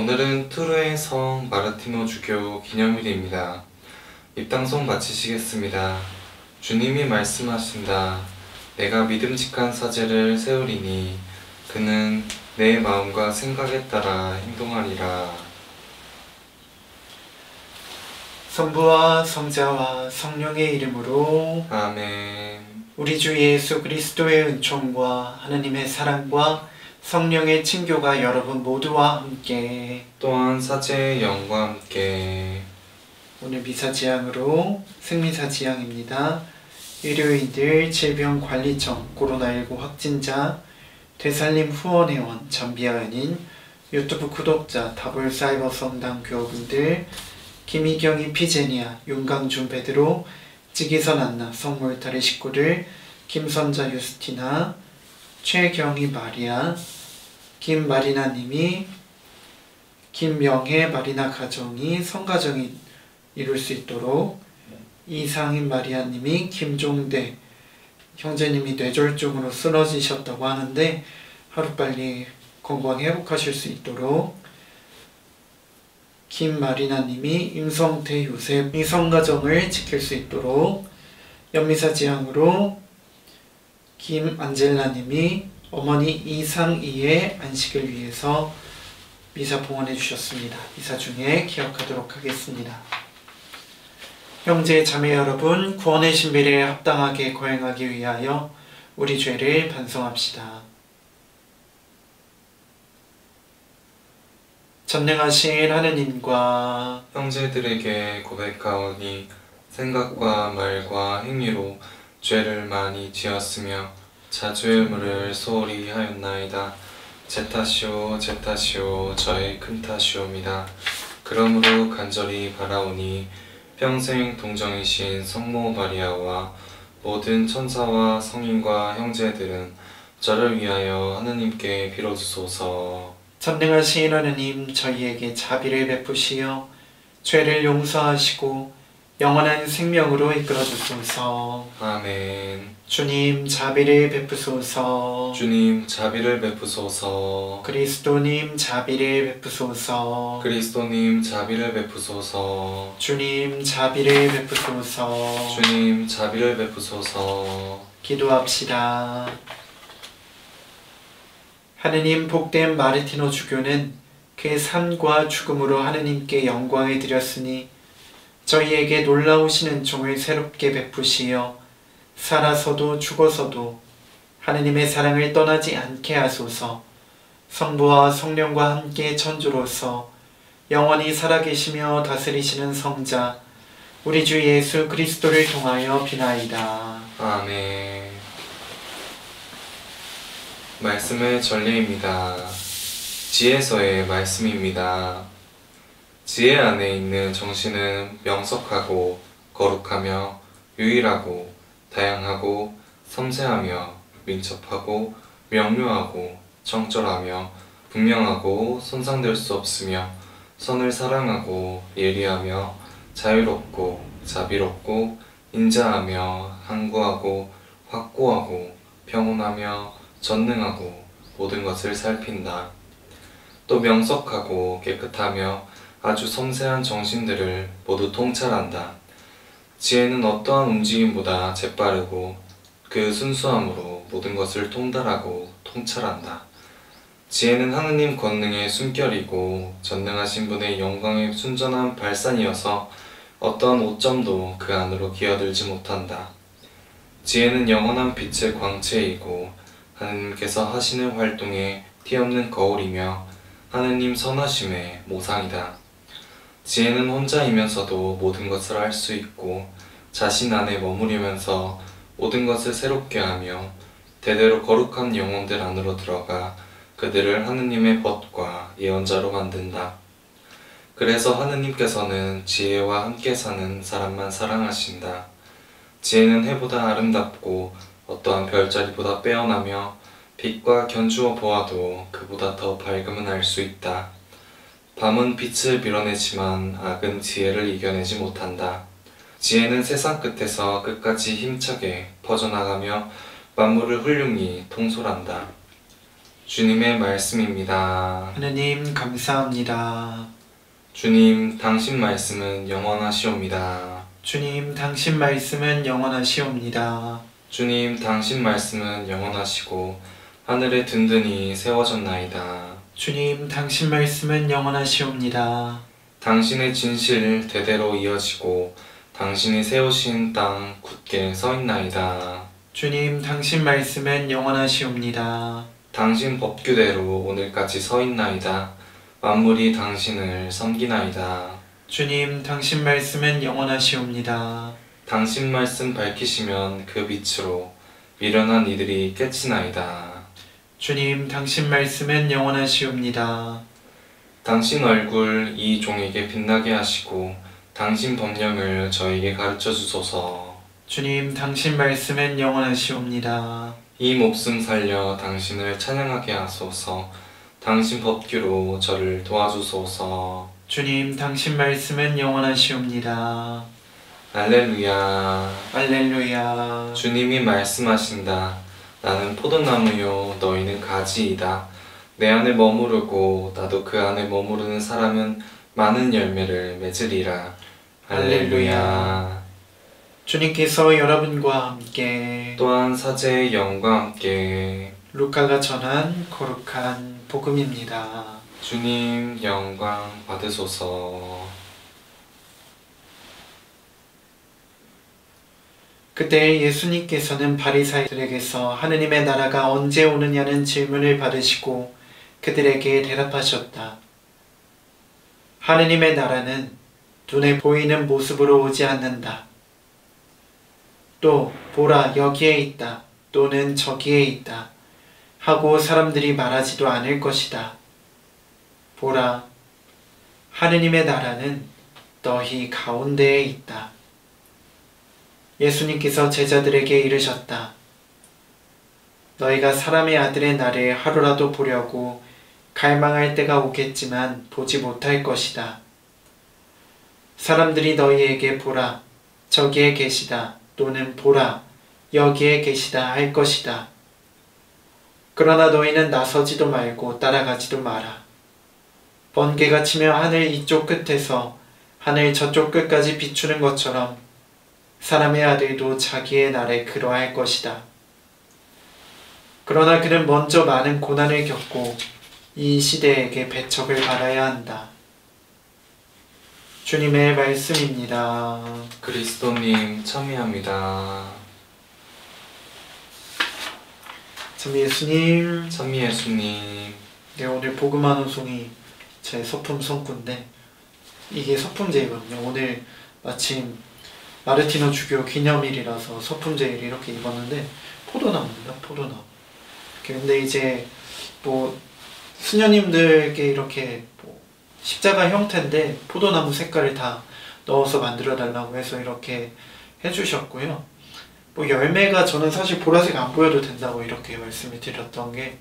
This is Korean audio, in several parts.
오늘은 투르의 성 마르티노 주교 기념일입니다. 입당송 마치시겠습니다. 주님이 말씀하신다. 내가 믿음직한 사제를 세우리니 그는 내 마음과 생각에 따라 행동하리라. 성부와 성자와 성령의 이름으로 아멘. 우리 주 예수 그리스도의 은총과 하느님의 사랑과 성령의 친교가 여러분 모두와 함께 또한 사제의 영과 함께. 오늘 미사지향으로 승미사지향입니다. 의료인들 질병관리청 코로나19 확진자 되살림 후원회원 잠비아 연인 유튜브 구독자 다볼사이버 성당 교우분들 김희경이 피제니아 윤강준 베드로 지기선 안나 성몰타리 식구들 김선자 유스티나 최경희 마리아 김마리나님이 김명혜 마리나 가정이 성가정이 이룰 수 있도록 이상인 마리아님이 김종대 형제님이 뇌졸중으로 쓰러지셨다고 하는데 하루빨리 건강 회복하실 수 있도록 김마리나님이 임성태 요셉이 성가정을 지킬 수 있도록 연미사지향으로 김안젤라님이 어머니 이상이의 안식을 위해서 미사 봉헌해 주셨습니다. 미사 중에 기억하도록 하겠습니다. 형제 자매 여러분, 구원의 신비를 합당하게 거행하기 위하여 우리 죄를 반성합시다. 전능하신 하느님과 형제들에게 고백하오니 생각과 말과 행위로 죄를 많이 지었으며 자주의 물을 소홀히 하였나이다. 제 탓이오 제 탓이오 저의 큰 탓이옵니다. 그러므로 간절히 바라오니 평생 동정이신 성모 마리아와 모든 천사와 성인과 형제들은 저를 위하여 하느님께 빌어주소서. 전능하신 하느님, 저희에게 자비를 베푸시어 죄를 용서하시고 영원한 생명으로 이끌어주소서. 아멘. 주님 자비를 베푸소서. 주님 자비를 베푸소서. 그리스도님 자비를 베푸소서. 그리스도님 자비를 베푸소서. 주님 자비를 베푸소서. 주님 자비를 베푸소서. 기도합시다. 하느님, 복된 마르티노 주교는 그의 삶과 죽음으로 하느님께 영광을 드렸으니 저희에게 놀라우신 은총을 새롭게 베푸시어 살아서도 죽어서도 하느님의 사랑을 떠나지 않게 하소서. 성부와 성령과 함께 천주로서 영원히 살아계시며 다스리시는 성자 우리 주 예수 그리스도를 통하여 비나이다. 아멘. 말씀의 전례입니다. 지혜서의 말씀입니다. 지혜 안에 있는 정신은 명석하고 거룩하며 유일하고 다양하고 섬세하며 민첩하고 명료하고 정절하며 분명하고 손상될 수 없으며 선을 사랑하고 예리하며 자유롭고 자비롭고 인자하며 항구하고 확고하고 평온하며 전능하고 모든 것을 살핀다. 또 명석하고 깨끗하며 아주 섬세한 정신들을 모두 통찰한다. 지혜는 어떠한 움직임보다 재빠르고 그 순수함으로 모든 것을 통달하고 통찰한다. 지혜는 하느님 권능의 숨결이고 전능하신 분의 영광의 순전한 발산이어서 어떠한 오점도 그 안으로 기어들지 못한다. 지혜는 영원한 빛의 광채이고 하느님께서 하시는 활동에 티없는 거울이며 하느님 선하심의 모상이다. 지혜는 혼자이면서도 모든 것을 할 수 있고 자신 안에 머무르면서 모든 것을 새롭게 하며 대대로 거룩한 영혼들 안으로 들어가 그들을 하느님의 벗과 예언자로 만든다. 그래서 하느님께서는 지혜와 함께 사는 사람만 사랑하신다. 지혜는 해보다 아름답고 어떠한 별자리보다 빼어나며 빛과 견주어 보아도 그보다 더 밝음은 알 수 있다. 밤은 빛을 밀어내지만 악은 지혜를 이겨내지 못한다. 지혜는 세상 끝에서 끝까지 힘차게 퍼져나가며 만물을 훌륭히 통솔한다. 주님의 말씀입니다. 하느님 감사합니다. 주님, 당신 말씀은 영원하시옵니다. 주님 당신 말씀은 영원하시옵니다. 주님, 당신 말씀은 영원하시고 하늘에 든든히 세워졌나이다. 주님 당신 말씀은 영원하시옵니다. 당신의 진실 대대로 이어지고 당신이 세우신 땅 굳게 서 있나이다. 주님 당신 말씀은 영원하시옵니다. 당신 법규대로 오늘까지 서 있나이다. 만물이 당신을 섬기나이다. 주님 당신 말씀은 영원하시옵니다. 당신 말씀 밝히시면 그 빛으로 미련한 이들이 깨치나이다. 주님 당신 말씀은 영원하시옵니다. 당신 얼굴 이 종에게 빛나게 하시고 당신 법령을 저에게 가르쳐 주소서. 주님 당신 말씀은 영원하시옵니다. 이 목숨 살려 당신을 찬양하게 하소서. 당신 법규로 저를 도와주소서. 주님 당신 말씀은 영원하시옵니다. 할렐루야. 할렐루야. 주님이 말씀하신다. 나는 포도나무요 너희는 가지이다. 내 안에 머무르고 나도 그 안에 머무르는 사람은 많은 열매를 맺으리라. 할렐루야. 주님께서 여러분과 함께 또한 사제의 영과 함께 루카가 전한 거룩한 복음입니다. 주님 영광 받으소서. 그때 예수님께서는 바리사이들에게서 하느님의 나라가 언제 오느냐는 질문을 받으시고 그들에게 대답하셨다. 하느님의 나라는 눈에 보이는 모습으로 오지 않는다. 또 보라 여기에 있다 또는 저기에 있다 하고 사람들이 말하지도 않을 것이다. 보라 하느님의 나라는 너희 가운데에 있다. 예수님께서 제자들에게 이르셨다. 너희가 사람의 아들의 날에 하루라도 보려고 갈망할 때가 오겠지만 보지 못할 것이다. 사람들이 너희에게 보라 저기에 계시다 또는 보라 여기에 계시다 할 것이다. 그러나 너희는 나서지도 말고 따라가지도 마라. 번개가 치며 하늘 이쪽 끝에서 하늘 저쪽 끝까지 비추는 것처럼 사람의 아들도 자기의 날에 그러할 것이다. 그러나 그는 먼저 많은 고난을 겪고 이 시대에게 배척을 받아야 한다. 주님의 말씀입니다. 그리스도님 참여합니다. 참 예수님. 참 예수님. 네, 오늘 복음 한 송이 제 서품 성구인데 이게 서품제이거든요. 오늘 마침 마르티노 주교 기념일이라서 서품제를 이렇게 입었는데 포도나무입니다. 포도나무. 근데 이제 뭐 수녀님들께 이렇게 뭐 십자가 형태인데 포도나무 색깔을 다 넣어서 만들어 달라고 해서 이렇게 해주셨고요. 뭐 열매가 저는 사실 보라색 안 보여도 된다고 이렇게 말씀을 드렸던 게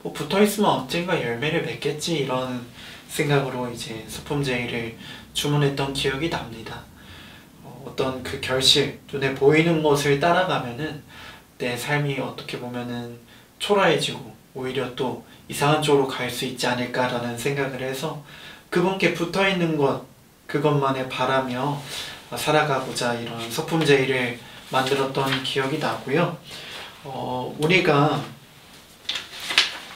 뭐 붙어있으면 언젠가 열매를 맺겠지 이런 생각으로 이제 서품제이를 주문했던 기억이 납니다. 어떤 그 결실, 눈에 보이는 것을 따라가면은 내 삶이 어떻게 보면은 초라해지고 오히려 또 이상한 쪽으로 갈 수 있지 않을까라는 생각을 해서 그분께 붙어있는 것, 그것만에 바라며 살아가고자 이런 서품제의를 만들었던 기억이 나고요. 우리가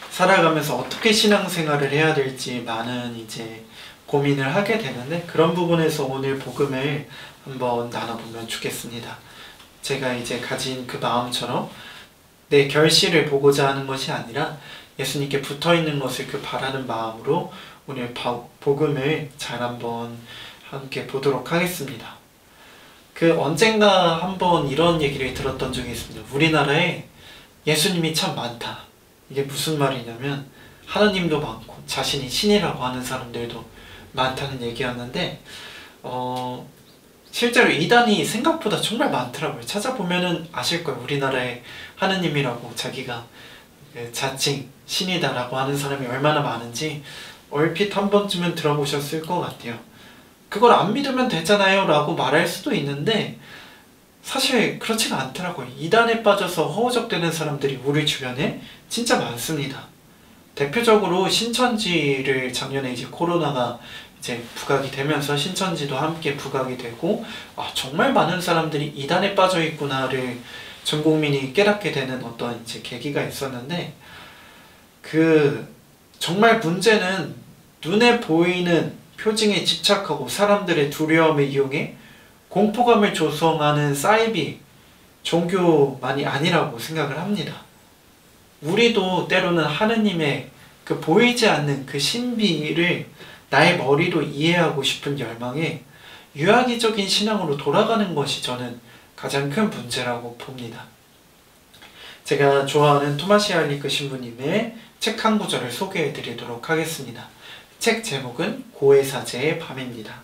살아가면서 어떻게 신앙생활을 해야 될지 많은 이제 고민을 하게 되는데 그런 부분에서 오늘 복음을 한번 나눠보면 좋겠습니다. 제가 이제 가진 그 마음처럼 내 결실을 보고자 하는 것이 아니라 예수님께 붙어있는 것을 그 바라는 마음으로 오늘 복음을 잘 한번 함께 보도록 하겠습니다. 그 언젠가 한번 이런 얘기를 들었던 적이 있습니다. 우리나라에 예수님이 참 많다. 이게 무슨 말이냐면 하나님도 많고 자신이 신이라고 하는 사람들도 많다는 얘기였는데 실제로 이단이 생각보다 정말 많더라고요. 찾아보면은 아실 거예요. 우리나라에 하느님이라고 자기가 자칭 신이다라고 하는 사람이 얼마나 많은지 얼핏 한 번쯤은 들어보셨을 것 같아요. 그걸 안 믿으면 되잖아요 라고 말할 수도 있는데 사실 그렇지가 않더라고요. 이단에 빠져서 허우적대는 사람들이 우리 주변에 진짜 많습니다. 대표적으로 신천지를 작년에 이제 코로나가 이제 부각이 되면서 신천지도 함께 부각이 되고, 정말 많은 사람들이 이단에 빠져 있구나를 전 국민이 깨닫게 되는 어떤 이제 계기가 있었는데, 정말 문제는 눈에 보이는 표징에 집착하고 사람들의 두려움을 이용해 공포감을 조성하는 사이비 종교만이 아니라고 생각을 합니다. 우리도 때로는 하느님의 그 보이지 않는 그 신비를 나의 머리로 이해하고 싶은 열망에 유아기적인 신앙으로 돌아가는 것이 저는 가장 큰 문제라고 봅니다. 제가 좋아하는 토마시 할리크 신부님의 책 한 구절을 소개해 드리도록 하겠습니다. 책 제목은 고해사제의 밤입니다.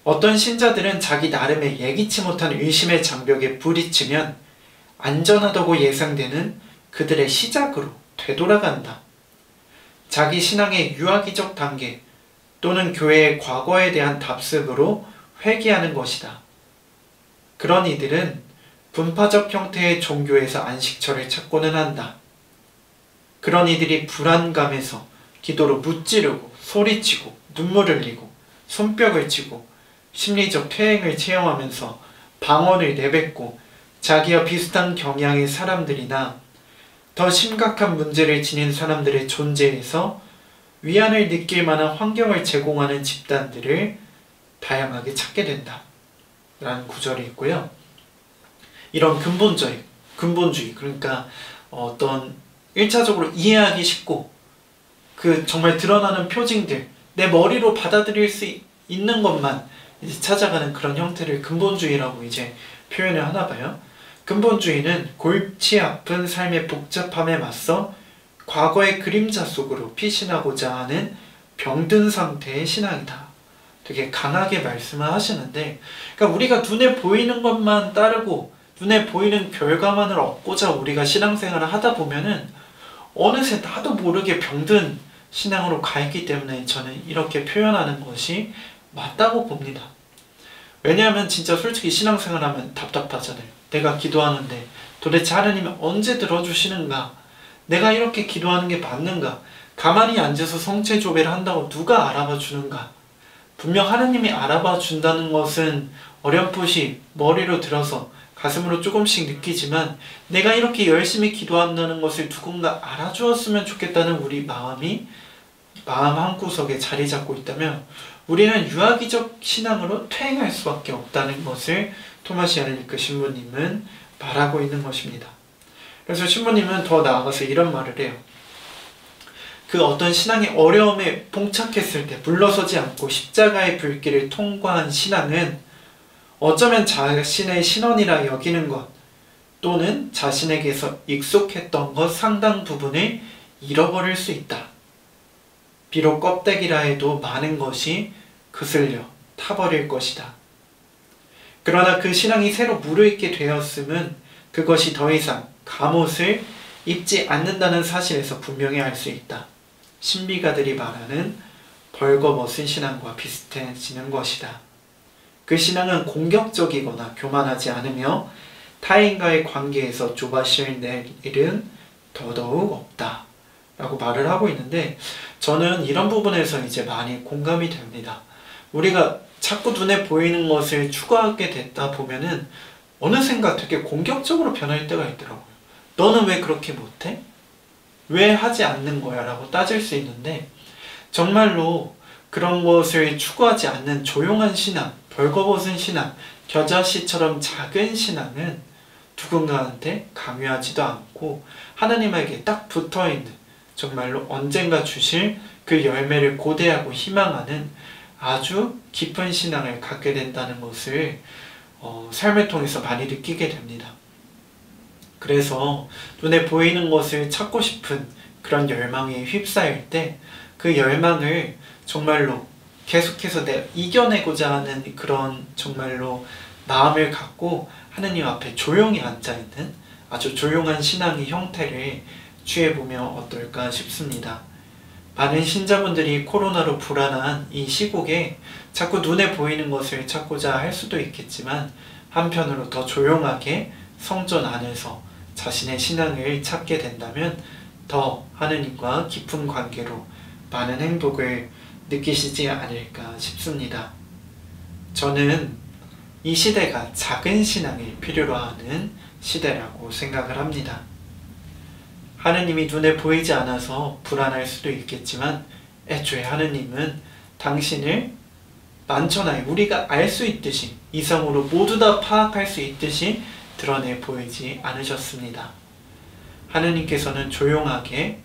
어떤 신자들은 자기 나름의 예기치 못한 의심의 장벽에 부딪히면 안전하다고 예상되는 그들의 시작으로 되돌아간다. 자기 신앙의 유아기적 단계 또는 교회의 과거에 대한 답습으로 회귀하는 것이다. 그런 이들은 분파적 형태의 종교에서 안식처를 찾고는 한다. 그런 이들이 불안감에서 기도로 무찌르고 소리치고 눈물을 흘리고 손뼉을 치고 심리적 퇴행을 체험하면서 방언을 내뱉고 자기와 비슷한 경향의 사람들이나 더 심각한 문제를 지닌 사람들의 존재에서 위안을 느낄 만한 환경을 제공하는 집단들을 다양하게 찾게 된다 라는 구절이 있고요. 이런 근본주의, 그러니까 어떤 1차적으로 이해하기 쉽고 정말 드러나는 표징들, 내 머리로 받아들일 수 있는 것만 이제 찾아가는 그런 형태를 근본주의라고 이제 표현을 하나 봐요. 근본주의는 골치 아픈 삶의 복잡함에 맞서 과거의 그림자 속으로 피신하고자 하는 병든 상태의 신앙이다. 되게 강하게 말씀을 하시는데, 그러니까 우리가 눈에 보이는 것만 따르고 눈에 보이는 결과만을 얻고자 우리가 신앙생활을 하다 보면은 어느새 나도 모르게 병든 신앙으로 가 있기 때문에 저는 이렇게 표현하는 것이 맞다고 봅니다. 왜냐하면 진짜 솔직히 신앙생활하면 답답하잖아요. 내가 기도하는데 도대체 하나님이 언제 들어주시는가? 내가 이렇게 기도하는 게 맞는가? 가만히 앉아서 성체조배를 한다고 누가 알아봐 주는가? 분명 하나님이 알아봐 준다는 것은 어렴풋이 머리로 들어서 가슴으로 조금씩 느끼지만, 내가 이렇게 열심히 기도한다는 것을 누군가 알아주었으면 좋겠다는 우리 마음 한구석에 자리 잡고 있다면 우리는 유아기적 신앙으로 퇴행할 수밖에 없다는 것을 토마시 할리크 신부님은 말하고 있는 것입니다. 그래서 신부님은 더 나아가서 이런 말을 해요. 어떤 신앙의 어려움에 봉착했을 때 물러서지 않고 십자가의 불길을 통과한 신앙은 어쩌면 자신의 신원이라 여기는 것 또는 자신에게서 익숙했던 것 상당 부분을 잃어버릴 수 있다. 비록 껍데기라 해도 많은 것이 그슬려 타버릴 것이다. 그러나 그 신앙이 새로 무르익게 되었음은 그것이 더 이상 갑옷을 입지 않는다는 사실에서 분명히 알 수 있다. 신비가들이 말하는 벌거벗은 신앙과 비슷해지는 것이다. 그 신앙은 공격적이거나 교만하지 않으며 타인과의 관계에서 조바심을 낼 일은 더더욱 없다 라고 말을 하고 있는데, 저는 이런 부분에서 이제 많이 공감이 됩니다. 우리가 자꾸 눈에 보이는 것을 추구하게 됐다 보면은 어느샌가 되게 공격적으로 변할 때가 있더라고요. 너는 왜 그렇게 못해? 왜 하지 않는 거야? 라고 따질 수 있는데, 정말로 그런 것을 추구하지 않는 조용한 신앙, 벌거벗은 신앙, 겨자씨처럼 작은 신앙은 누군가한테 강요하지도 않고 하나님에게 딱 붙어있는, 정말로 언젠가 주실 그 열매를 고대하고 희망하는 아주 깊은 신앙을 갖게 된다는 것을 삶을 통해서 많이 느끼게 됩니다. 그래서 눈에 보이는 것을 찾고 싶은 그런 열망에 휩싸일 때 그 열망을 정말로 계속해서 내가 이겨내고자 하는 그런 정말로 마음을 갖고 하느님 앞에 조용히 앉아있는 아주 조용한 신앙의 형태를 취해보면 어떨까 싶습니다. 많은 신자분들이 코로나로 불안한 이 시국에 자꾸 눈에 보이는 것을 찾고자 할 수도 있겠지만, 한편으로 더 조용하게 성전 안에서 자신의 신앙을 찾게 된다면 더 하느님과 깊은 관계로 많은 행복을 느끼시지 않을까 싶습니다. 저는 이 시대가 작은 신앙을 필요로 하는 시대라고 생각을 합니다. 하느님이 눈에 보이지 않아서 불안할 수도 있겠지만 애초에 하느님은 당신을 만천하에 우리가 알 수 있듯이 이성으로 모두 다 파악할 수 있듯이 드러내 보이지 않으셨습니다. 하느님께서는 조용하게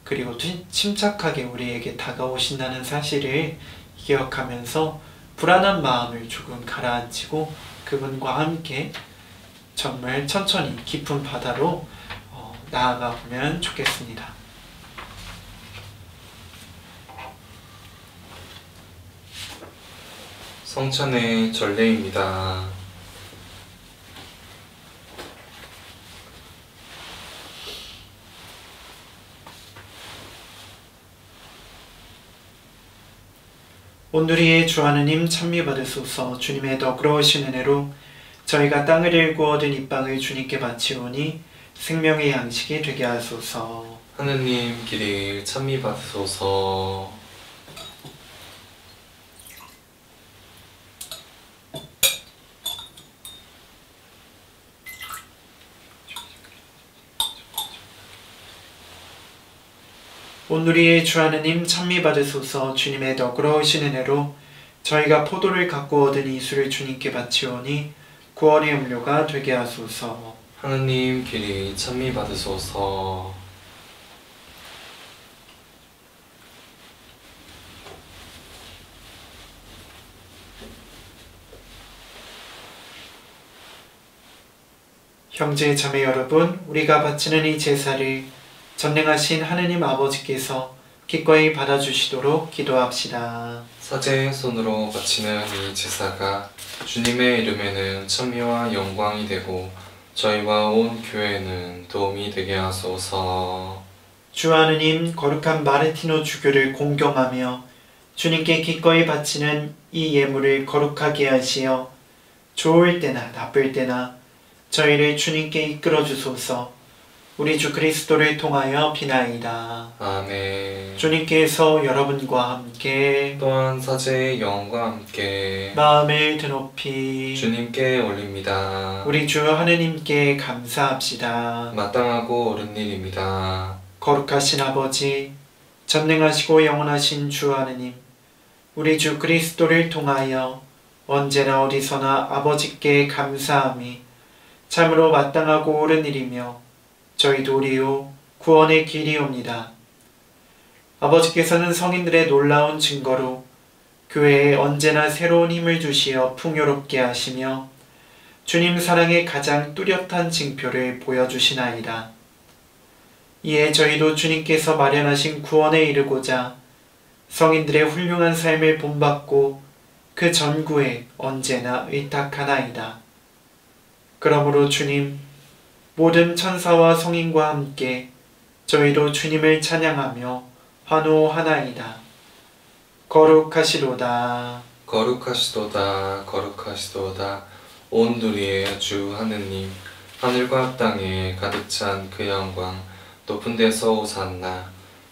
그리고 침착하게 우리에게 다가오신다는 사실을 기억하면서 불안한 마음을 조금 가라앉히고 그분과 함께 정말 천천히 깊은 바다로 나아가 보면 좋겠습니다. 성찬의 전례입니다. 온누리의 주 하느님 찬미받으소서. 주님의 너그러우신 은혜로 저희가 땅을 일구 얻은 이 빵을 주님께 바치오니 생명의 양식이 되게 하소서. 하느님 길이 찬미받으소서. 온누리의 주 하느님 찬미받으소서. 주님의 너그러우신 은혜로 저희가 포도를 갖고 얻은 이 술을 주님께 바치오니 구원의 음료가 되게 하소서. 하느님 길이 찬미받으소서. 형제 자매 여러분, 우리가 바치는 이 제사를 전능하신 하느님 아버지께서 기꺼이 받아주시도록 기도합시다. 사제의 손으로 바치는 이 제사가 주님의 이름에는 찬미와 영광이 되고 저희와 온 교회는 도움이 되게 하소서. 주 하느님, 거룩한 마르티노 주교를 공경하며 주님께 기꺼이 바치는 이 예물을 거룩하게 하시어 좋을 때나 나쁠 때나 저희를 주님께 이끌어 주소서. 우리 주 그리스도를 통하여 비나이다. 아멘. 주님께서 여러분과 함께 또한 사제의 영과 함께 마음을 드높이 주님께 올립니다. 우리 주 하느님께 감사합시다. 마땅하고 옳은 일입니다. 거룩하신 아버지, 전능하시고 영원하신 주 하느님, 우리 주 그리스도를 통하여 언제나 어디서나 아버지께 감사함이 참으로 마땅하고 옳은 일이며 저희 도리요 구원의 길이옵니다. 아버지께서는 성인들의 놀라운 증거로 교회에 언제나 새로운 힘을 주시어 풍요롭게 하시며 주님 사랑의 가장 뚜렷한 징표를 보여주시나이다. 이에 저희도 주님께서 마련하신 구원에 이르고자 성인들의 훌륭한 삶을 본받고 그 전구에 언제나 의탁하나이다. 그러므로 주님, 모든 천사와 성인과 함께 저희도 주님을 찬양하며 환호하나이다. 거룩하시도다. 거룩하시도다. 거룩하시도다. 온 누리의 주 하느님, 하늘과 땅에 가득 찬 그 영광, 높은 데서 오산나.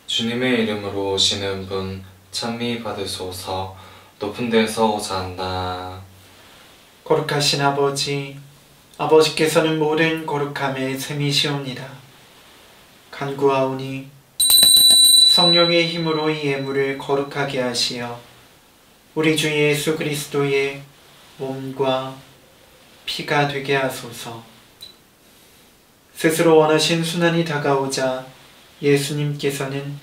주님의 이름으로 오시는 분 찬미 받으소서. 높은 데서 오산나. 거룩하신 아버지, 아버지께서는 모든 거룩함의 셈이시옵니다. 간구하오니 성령의 힘으로 이 예물을 거룩하게 하시어 우리 주 예수 그리스도의 몸과 피가 되게 하소서. 스스로 원하신 순환이 다가오자 예수님께서는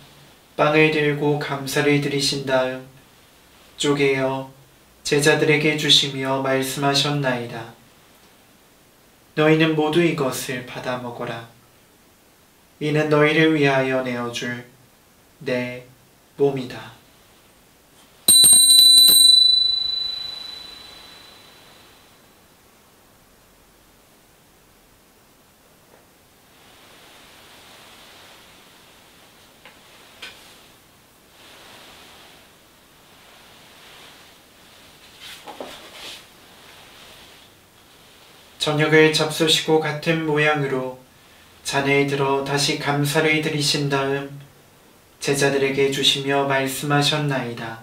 빵을 들고 감사를 드리신 다음 쪼개어 제자들에게 주시며 말씀하셨나이다. 너희는 모두 이것을 받아 먹어라. 이는 너희를 위하여 내어줄 내 몸이다. 저녁을 잡수시고 같은 모양으로 잔을 들어 다시 감사를 드리신 다음 제자들에게 주시며 말씀하셨나이다.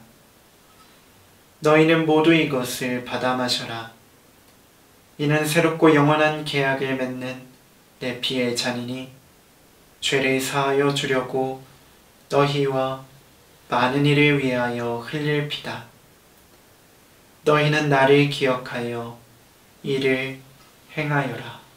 너희는 모두 이것을 받아 마셔라. 이는 새롭고 영원한 계약을 맺는 내 피의 잔이니 죄를 사하여 주려고 너희와 많은 이를 위하여 흘릴 피다. 너희는 나를 기억하여 이를 행하여라.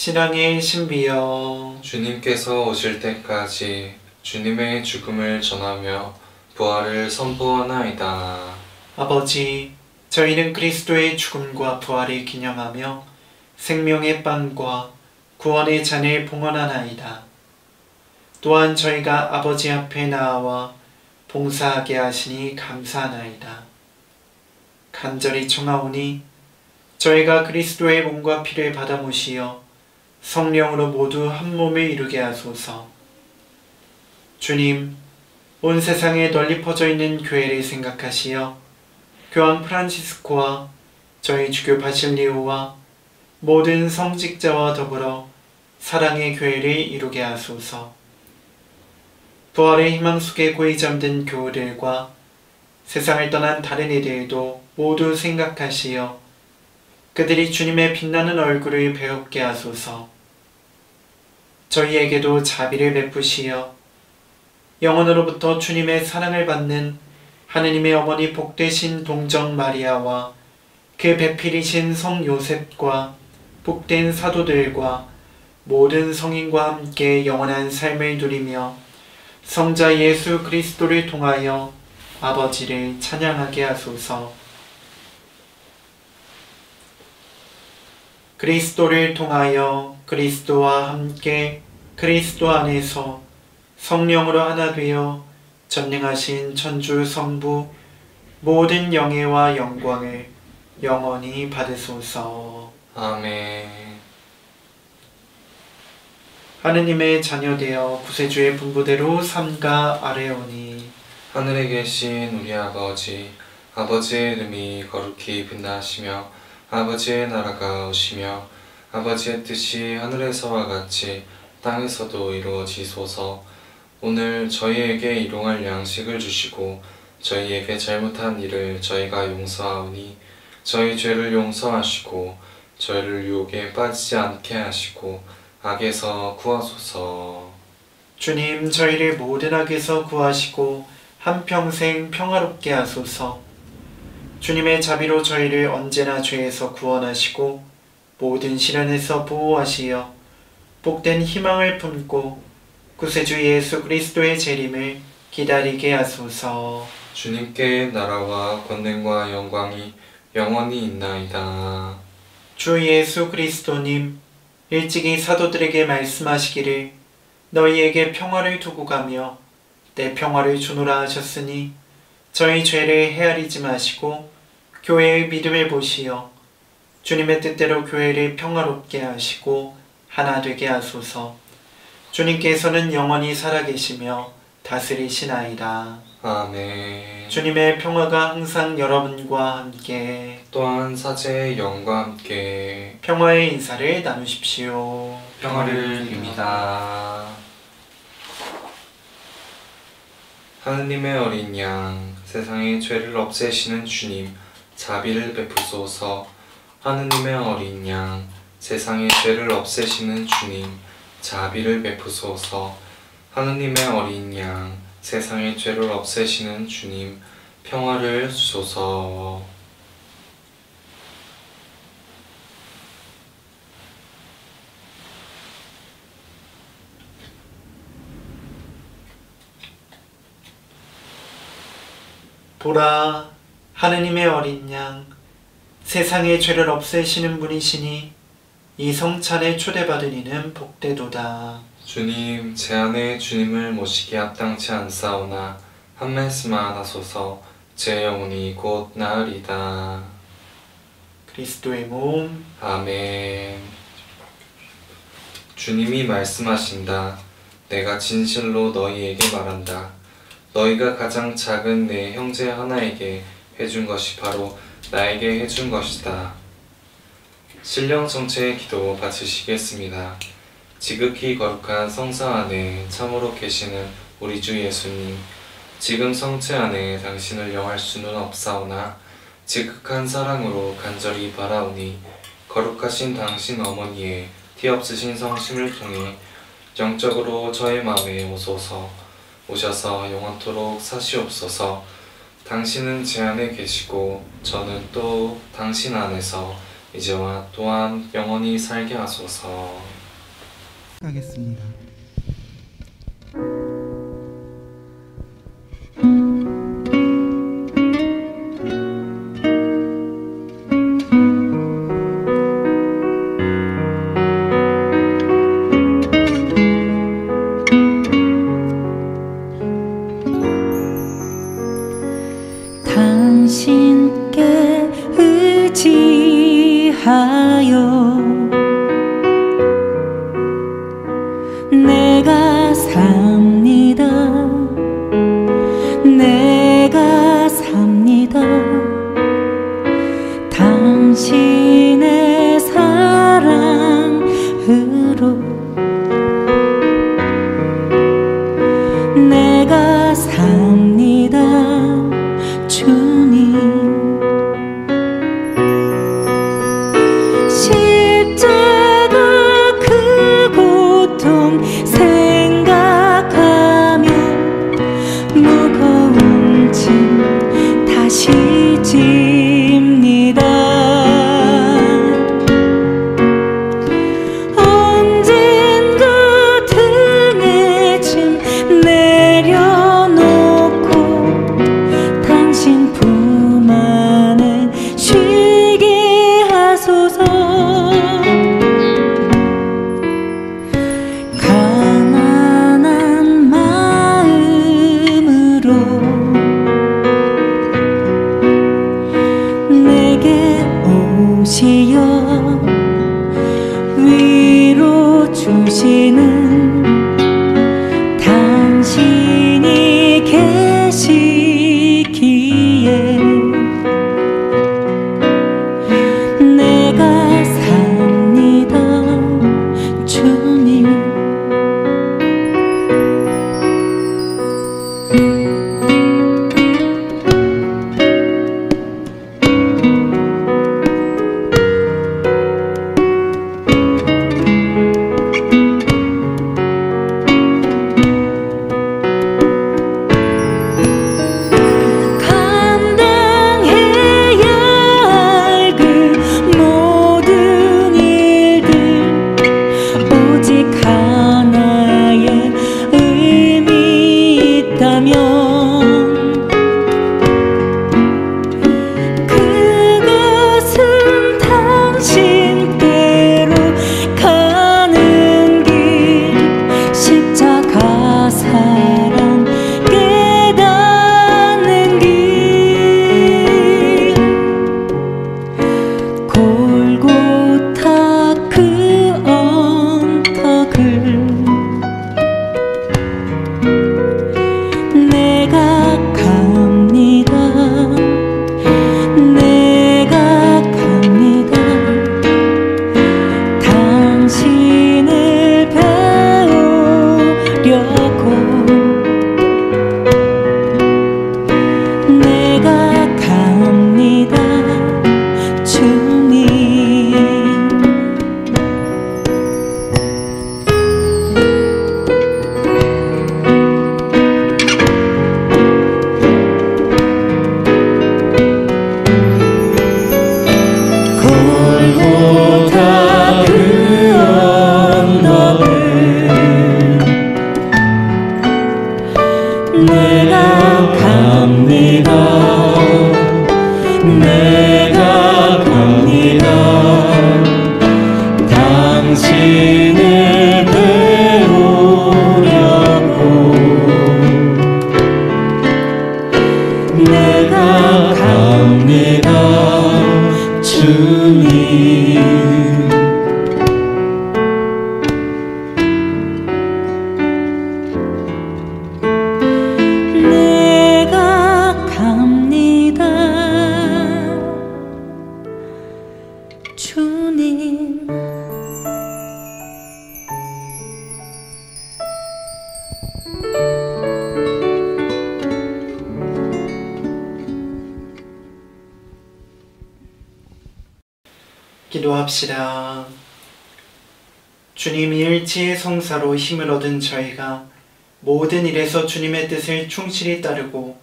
신앙의 신비여, 주님께서 오실 때까지 주님의 죽음을 전하며 부활을 선포하나이다. 아버지, 저희는 그리스도의 죽음과 부활을 기념하며 생명의 빵과 구원의 잔을 봉헌하나이다. 또한 저희가 아버지 앞에 나아와 봉사하게 하시니 감사하나이다. 간절히 청하오니 저희가 그리스도의 몸과 피를 받아 모시어 성령으로 모두 한 몸을 이루게 하소서. 주님, 온 세상에 널리 퍼져 있는 교회를 생각하시어 교황 프란치스코와 저희 주교 바실리오와 모든 성직자와 더불어 사랑의 교회를 이루게 하소서. 부활의 희망 속에 고이 잠든 교우들과 세상을 떠난 다른 이들도 모두 생각하시어 그들이 주님의 빛나는 얼굴을 배웁게 하소서. 저희에게도 자비를 베푸시어 영원으로부터 주님의 사랑을 받는 하느님의 어머니 복되신 동정 마리아와 그 배필이신 성 요셉과 복된 사도들과 모든 성인과 함께 영원한 삶을 누리며 성자 예수 그리스도를 통하여 아버지를 찬양하게 하소서. 그리스도를 통하여 그리스도와 함께 그리스도 안에서 성령으로 하나 되어 전능하신 천주 성부 모든 영예와 영광을 영원히 받으소서. 아멘. 하느님의 자녀되어 구세주의 분부대로 삼가 아뢰오니 하늘에 계신 우리 아버지, 아버지의 이름이 거룩히 빛나시며 아버지의 나라가 오시며 아버지의 뜻이 하늘에서와 같이 땅에서도 이루어지소서. 오늘 저희에게 일용할 양식을 주시고 저희에게 잘못한 일을 저희가 용서하오니 저희 죄를 용서하시고 저희를 유혹에 빠지지 않게 하시고 악에서 구하소서. 주님, 저희를 모든 악에서 구하시고 한평생 평화롭게 하소서. 주님의 자비로 저희를 언제나 죄에서 구원하시고 모든 시련에서 보호하시어 복된 희망을 품고 구세주 예수 그리스도의 재림을 기다리게 하소서. 주님께 나라와 권능과 영광이 영원히 있나이다. 주 예수 그리스도님, 일찍이 사도들에게 말씀하시기를 너희에게 평화를 두고 가며 내 평화를 주노라 하셨으니 저희 죄를 헤아리지 마시고 교회의 믿음을 보시어 주님의 뜻대로 교회를 평화롭게 하시고 하나 되게 하소서. 주님께서는 영원히 살아계시며 다스리시나이다. 아멘. 주님의 평화가 항상 여러분과 함께 또한 사제의 영과 함께 평화의 인사를 나누십시오. 평화를 빕니다. 하느님의 어린 양, 세상의 죄를 없애시는 주님, 자비를 베푸소서. 하느님의 어린 양, 세상의 죄를 없애시는 주님, 자비를 베푸소서. 하느님의 어린 양, 세상의 죄를 없애시는 주님, 평화를 주소서. 보라, 하느님의 어린 양, 세상의 죄를 없애시는 분이시니 이 성찬에 초대받은 이는 복되도다. 주님, 제 안에 주님을 모시기 합당치 않사오나 한 말씀만 하소서. 제 영혼이 곧 나으리다. 그리스도의 몸, 아멘. 주님이 말씀하신다. 내가 진실로 너희에게 말한다. 너희가 가장 작은 내 형제 하나에게 해준 것이 바로 나에게 해준 것이다. 신령 정체의 기도 바치시겠습니다. 지극히 거룩한 성사 안에 참으로 계시는 우리 주 예수님, 지금 성체 안에 당신을 영할 수는 없사오나 지극한 사랑으로 간절히 바라오니 거룩하신 당신 어머니의 티 없으신 성심을 통해 영적으로 저의 마음에 오셔서 영원토록 사시옵소서. 당신은 제 안에 계시고 저는 또 당신 안에서 이제와 또한 영원히 살게 하소서. 하겠습니다. 당신께 의지하여 내가 삽니다. 내가 삽니다. 당신의 사랑으로 내가 삽니다. 주님, 십자가 그 고통 생각하며 무거운 짐 다시 집니다. 언젠가 등에 짐 내려놓고 당신 품 안에 쉬게 하소서. 가난한 마음으로 내게 오시어 위로 주시는 당신이 계시기에 내가 삽니다. 주님, 주님 기도합시다. 주님, 일치의 성사로 힘을 얻은 저희가 모든 일에서 주님의 뜻을 충실히 따르고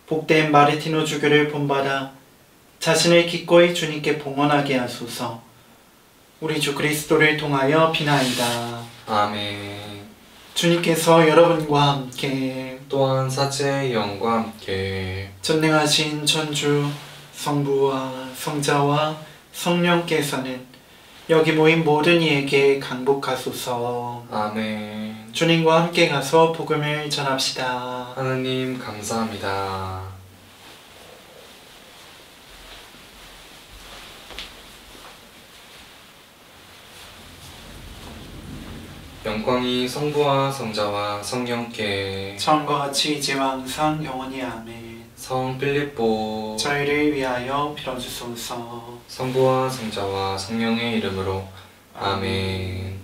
복된 마르티노 주교를 본받아 자신을 기꺼이 주님께 봉헌하게 하소서. 우리 주 그리스도를 통하여 비나이다. 아멘. 주님께서 여러분과 함께 또한 사제의 영과 함께 전능하신 천주 성부와 성자와 성령께서는 여기 모인 모든 이에게 강복하소서. 아멘. 주님과 함께 가서 복음을 전합시다. 하느님 감사합니다. 영광이 성부와 성자와 성령께 처음과 같이 이제와 항상 영원히 아멘. 성 필립보 저희를 위하여 빌어주소서. 성부와 성자와 성령의 이름으로 아멘.